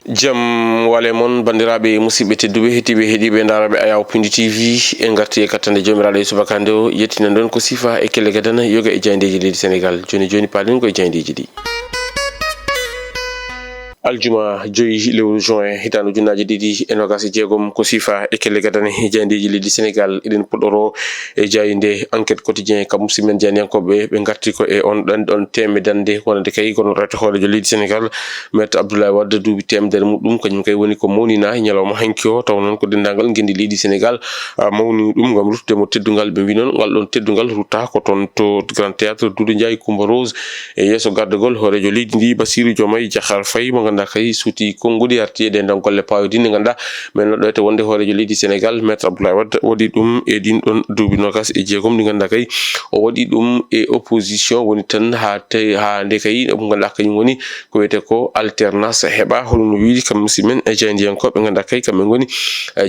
Jam wale mon bandiraɓe musidɓe tedduɓe hettiɓe heeɗiɓe daraɓe Ayaw Pindi TV en garti e kattande jomiraɗo e subakande o yettinan ɗon ko sifa e kelle gadana yoga e jayndeji leydi Sénégal joni palin koye jayndeji ɗi aljuma joyi lewru juin hitande ujunnaje ɗiɗi e nogas e jeegom ko sifa e kelle gadane jayndeji leydi Sénégal eɗen puɗɗoro e jayde enquête quotidien kam musidmen jaydiyankoɓe ɓe garti ko e on ɗon temedande wonande kay kono rete hoorejo leydi Sénégal maître Abdoulaye Wade duuɓi temedere muɗum kañum kay woni ko mawnina ñalawma hanki o taw noon ko dendagal guendi leydi Sénégal mawni ɗum gam ruttudemo teddugal ɓe mbi noon ngal ɗon teddugal rutta ko toon to Grand Théâtre Doudou Ndiaye Coumba Rose e yesso gardegol hoorejo leydi ndi Bassirou Diomaye Diakhar Faye mo ganduɗa kay suuti konngudi arti e dendan golle pawdi nde ganduɗa men noɗɗo ete wonde hoorejo leydi Sénégal maître Abdoulaye Wade waɗi ɗum e ɗin ɗon duuɓi nogas e jeegom ɗi ganduɗa kay o waɗi ɗum e opposition woni tan ha nde kay mo ganduɗa kañum woni ko wiyete ko alternance heɓa holno wiiri kam musidmen e jayndiyankoɓe ganduɗa kay kamɓe goni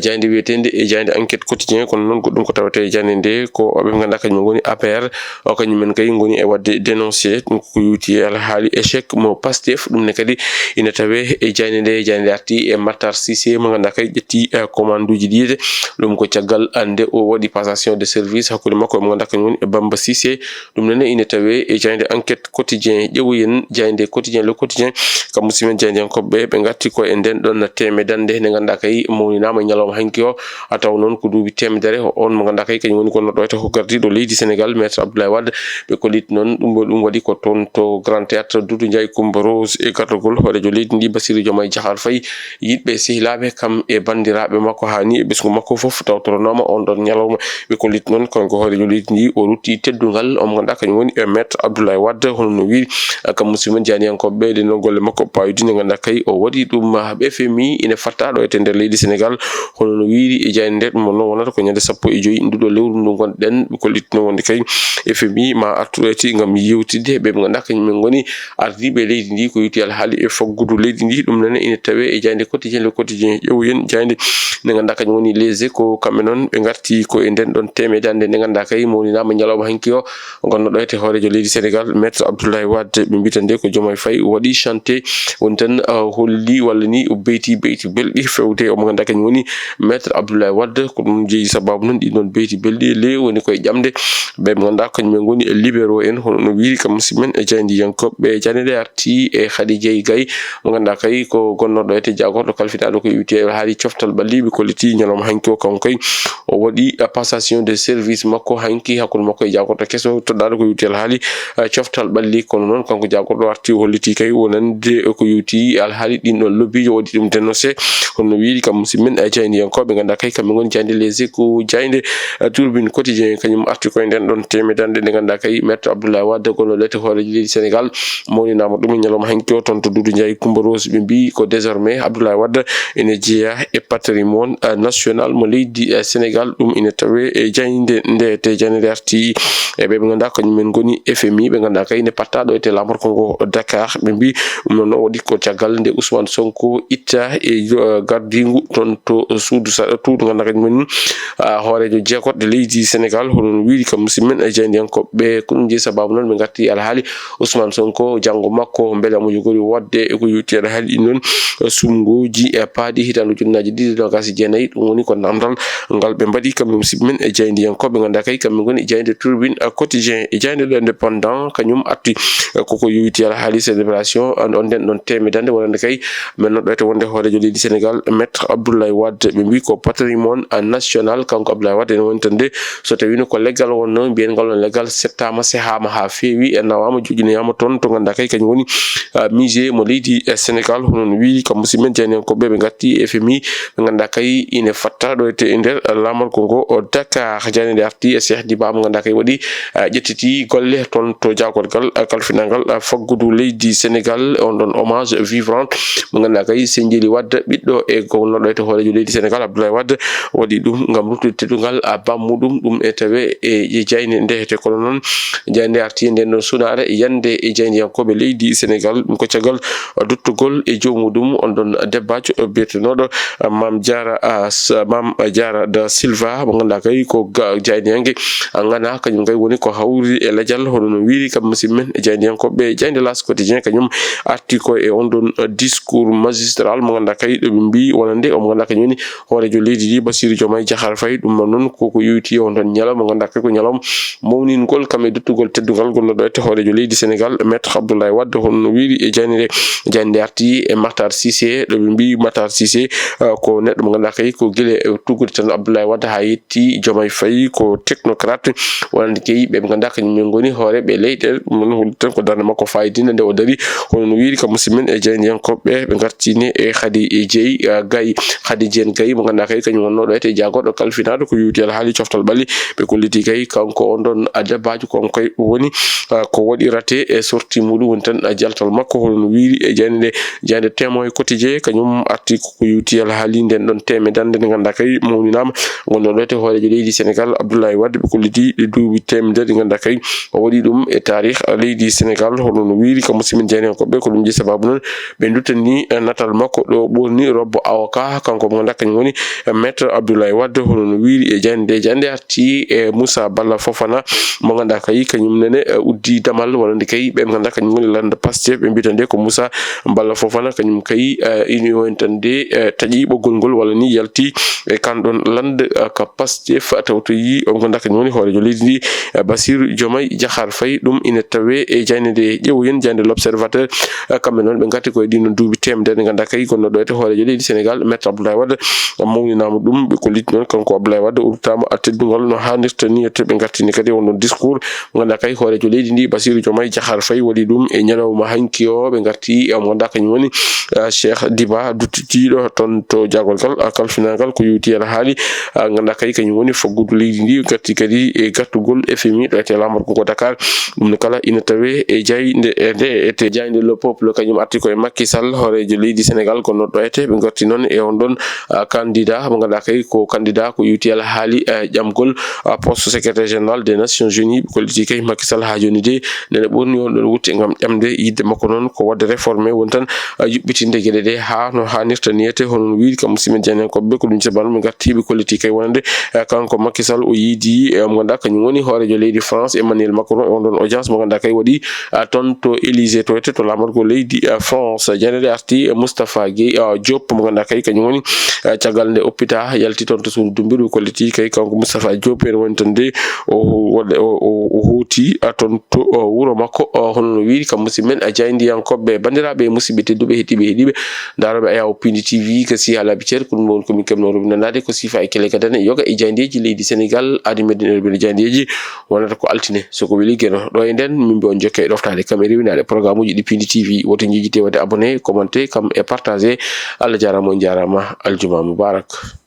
jayde wiyetede e jayde enquête quotidien kono noon goɗɗum ko tawete jande nde ko ɓe ganduɗa kañum goni APR o kañumen kay goni e wadde dénoncé ɗum ko yuti alhaali échec mo Pastef ɗum ne kadi ina tawe e jayde arti e Matar Cissé mo ganduɗa kay ƴetti commande uji ɗiɗe ɗum ko caggal ande o waɗi passation de service hakkude makko mo ganduɗa kañum woni e Bamba Cissé ɗum nene ina tawe e jayde enquête quotidien ƴeewoyen jayde quotidien le quotidien kam musidmen jaydiyankoɓe ɓe gatti ko e nden ɗon temedande nde ganduɗa kay mawninama e ñalawma hanki o taw noon ko duuɓi temedere on mo ganduɗa kay kañum woni ko noɗɗo ete ko gardiɗo leydi Sénégal maître Abdoulaye Wade ɓe kollit noon ɗum waɗi ko toon to Grand Théâtre Doudou Ndiaye Coumba Rose e gardogol hoorejo leydi ndi Bassirou Diomaye Diakhar Faye yiɗɓe sehilaɓe kam e bandiraɓe makko hani e ɓesgu makko foof tawtoronoma on ɗon ñalawma ɓe kollit noon kanko hoorejo leydi ndi o rutti teddugal omo ganduɗa kañum woni e maître Abdoulaye Wade hono no wiiri kam musidmen janiyankoɓe ɗe noon golle makko pawdi nde ganduɗa kay o waɗi ɗum FMI ina fatta ɗo ete nder leydi Sénégal hono no wiiri e jayde nde ɗum noon wonata ko ñande 15 nduɗo lewru ndu gonɗen ɓe kollitno wonde kay FMI ma artu eti gam yewtidde ɓe ganduɗa kañumen goni ardiɓe leydi ndi ko yuti alhaali e faggudu leydi ndi ɗum nene ina tawe e jayde quotidien le quotidien ƴeewoyen jayde nde ganduɗa kañum woni les échos kamɓe noon ɓe garti ko e nden ɗon temedande nde ganduɗa kay mawninama ñalawma hanki o gonnoɗo ete hoorejo leydi Sénégal maître Abdoulaye Wade ɓe mbita nde ko Diomaye Faye waɗi chanté woni tan holli walla ni o beyti belɗi fewde omo ganduɗa kañum woni maître Abdoulaye Wade ko ɗum jeeyi sababu noon ɗin ɗon beyti belɗi le woni koye ƴamde ɓe ganduɗa kañumen goni e libéraux en hono no wiiri kam musidmen e jaydiyankoɓe jande nde arti e Khady Dieye Gaye mo ganduɗa kay ko gonnoɗo ete jagorɗo kalfinaɗo ko wiite haali coftal balliɓe kolliti ñalawma hanki o kanko kay o waɗi passation de service makko hanki hakkude makko e jagorɗo kesso toɗɗaɗo ko wiite haali coftal balli kono noon kanko jagorɗo arti o holliti kay wonande ko yuti alhaali ɗin ɗon lobbijo waɗi ɗum dénoncé hono wiiri kam musidmen e jaydiyankoɓe ganduɗa kay kamɓe goni jayde les échos jayde turbine quotidien kañum arti koye nden ɗon temedande nde ganduɗa kay maître Abdoulaye Wade gonnoɗo ete hoorejo leydi Sénégal mawninama ɗum e ñalawma hanki o toon to Doudou Ndiaye Coumba Rose ɓe mbi ko désormais Abdoulaye Wade ene jeeya e patrimoine national mo leydi Sénégal ɗum ina tawe e jayde nde te jande nde arti e ɓe ganduɗa kañumen goni FMI ɓe ganduɗa kay ne pattaɗo ete lamorko ngo Dakar ɓe mbi ɗum noon waɗi ko caggal nde Ousmane Sonko itta e gardigu toon to suudu tuudu ganduɗa kañumen hoorejo jeegoɗɗo leydi Sénégal hono no wiiri kam musidmen e jaydiyankoɓe ko ɗum jeeyi sababu noon ɓe garti alhaali Ousmane Sonko janggo makko beele mo jogori wadde e ko yuti alhaali ɗin noon sumgoji e paaɗi hitande ujunnaje ɗiɗi nogas e jeenayyi ɗum woni ko namdal ngal ɓe mbaɗi kamɓe musidmen e jaydiyankoɓe ganduɗa kay kamɓe goni jayde turbine quotidien e jayde l'indépendant kañum arti koko yuti alhaali célébration on nden ɗon temedande wonande kay men noɗɗo ete wonde hoorejo leydi Sénégal maître Abdoulaye Wade ɓe mbi ko patrimoine national kanko Abdoulaye Wade ene woni tan de so tawino ko leggal wonno mbiyen ngal on leggal settama sehama ha feewi e nawama joƴinoyama toon to ganduɗa kay kañum woni musée mo leydi Sénégal hono no wiiri kam musidmen jaydiyankoɓe ɓe gatti FMI ɓe ganduɗa kay ine fatta ɗo ete e nder lamorko ngo Dakar jande nde arti e Cheikh Diba mo ganduɗa kay waɗi ƴettiti golle toon to jagorgal kalfinangal faggudu leydi Sénégal on ɗon hommage vivant mo ganduɗa kay Sendieli Wade ɓiɗɗo e gonnoɗo ete hoorejo leydi Sénégal Abdoulaye Wade waɗi ɗum gam ruttude teddugal bammuɗum ɗum e tawe e jayne ndehete kono noon jayde nde arti nden ɗon sunare yande e jaydiyankoɓe leydi Sénégal ɗum ko caggal duttugol e jomudum on don debbajo bietenodo Mam Diara da Silva mo ganda kay ko jaydiyange ngana kanyum kay woni ko hawri e lajal hono no wiiri kam musidmen e jaydiyankoɓe jayde L'As Quotidien kanyum arti ko e on don discours magistral mo ganda kay ɗo ɓe mbi wonande o mo ganda kanyum woni hoorejo leydi ndi Bassirou Diomaye Diakhar Faye ɗum noon koko yewti on don nyala mo ganda kay ko nyalam mawningol kam e duttugol teddugal gonnoɗo e hoorejo leydi Sénégal maître Abdoulaye Wade hono no wiiri e jayde arti e Matar Cissé ɗo ɓe mbi Matar Cissé ko neɗɗo mo ganda kay ko guile tuggude tan Abdoulaye Wade ha yetti Diomaye Faye ko technocrate wonande kay ɓe ganda kañum goni hooreɓe leyɗele ɗum noon holli tan ko darde makko fayidinde nde o dari hono no wiiri kam musidmen e jeydiyankoɓe ɓe gartini e Khady Diène Gaye mo ganda kay kañum wonnoɗo ete jagoɗo kalfinado ko yewti haali coftal ɓalli ɓe kolliti kay kanko on ɗon debbajo kon koy woni ko waɗi raté e sorti muɗum woni tan jaltal makko hono no wiiri e jeyde Témoin Quotidien kañum arti ko yewti haali nden ɗon teme dande nde ganda kay mawninama gonnoɗo ete hoorejo leydi Sénégal Abdoulaye Wade ɓe kolliti ɗe duuɓi temedere ɗi ganda kay o waɗi ɗum e tarikh leydi Sénégal hono no wiiri kam musidmen jeydiyankoɓe ko ɗum ji sababu noon ɓe duttani natal makko ɗo ɓorni robbo avocat kanko mo ganda kañum woni maître Abdoulaye Wade hono no wiiri e jeyde arti e Moussa Balla Fofana mo ganda kay kañum nene uddi damal wonande kay ɓe ganda kañum woni lande Pastef ɓe mbita nde ko Moussa Balla Fofana kañum kay union tan de taƴi ɓoggol ngol walla ni yalti e kanɗon lande ka Pastef taw to yi o ganda kañum woni hoorejo leydi ndi Bassirou Diomaye Diakhar Faye ɗum ina tawe e jayde ƴeewoyen jayde L'Observateur kamɓe noon ɓe gatti koye ɗino duuɓi temedere ɗe ganda kay gonnoɗo ete hoorejo leydi Sénégal maître Abdoulaye Wade mawninama ɗum ɓe kolliti noon kanko Abdoulaye Wade udditama teddugol no hannirta ni ete ɓe gartini kadi on ɗon discours mo ganda kay hoorejo leydi ndi Bassirou Diomaye Diakhar Faye waɗi ɗum e ñalawma hanki o ɓe garti mo ganda kañum woni Cheikh Diba duttitiɗo toon to jagol gal kalfinagal ko yewti haali ganda kay kañum woni faggudu leydi ndi garti kadi e gattugol FMI ɗo ete lamar ko Dakar ɗum ne kala ina tawe e jayde le peuple kañum arti koye Macky Sall hoorejo leydi Sénégal gonnoɗo ete ɓe garti noon e on ɗon candidat mo ganda kay ko candidat ko yewti haali ƴamgol poste secrétaire général des Nations Unies ɓe kolliti kay Macky Sall ha joni de nene ɓurni on ɗon wutte gam ƴamde yidde makko noon ko wadde réformé won tan yuɓɓitinde gueɗe ɗe ha no hannirta niyete hono no wiiri kam musidmen jeydiyankoɓe ko ɗum sabanu ɓe garti ɓe kolliti kay wonande kanko Macky Sall o yiidi mo ganda kañum woni hoorejo leydi France Emmanuel Macron e on ɗon audience mo ganda kay waɗi toon to Élysée to ete to lamargo leydi France jeyde arti Moustapha Guèye Diop mo ganda kay kañum woni caggal nde oppita yalti toon to suudu dumbiri ɓe kolliti kay kanko Moustapha Diop en woni tan de o huuti toon to wuro makko hono no wiiri kam musidmen jeydiyankoɓe bandiraɓe musidɓe tedduɓe heeɗiɓe daroɓe Ayaw Pindi TV ko si haalaɓe ceer ko ɗum woni komin kebnoro windanade ko sifa e kele gadane yoga e jayndeji leydi Sénégal adi medden erbele jayndeji wonata ko altine soko weeli gueno ɗo e nden min mbi on jokke e ɗoftade kam e rewinade programme uji ɗi Pindi TV woto jijite wadde abonné commenté kam e partagé Allah jarama on jarama aljuma mubarak.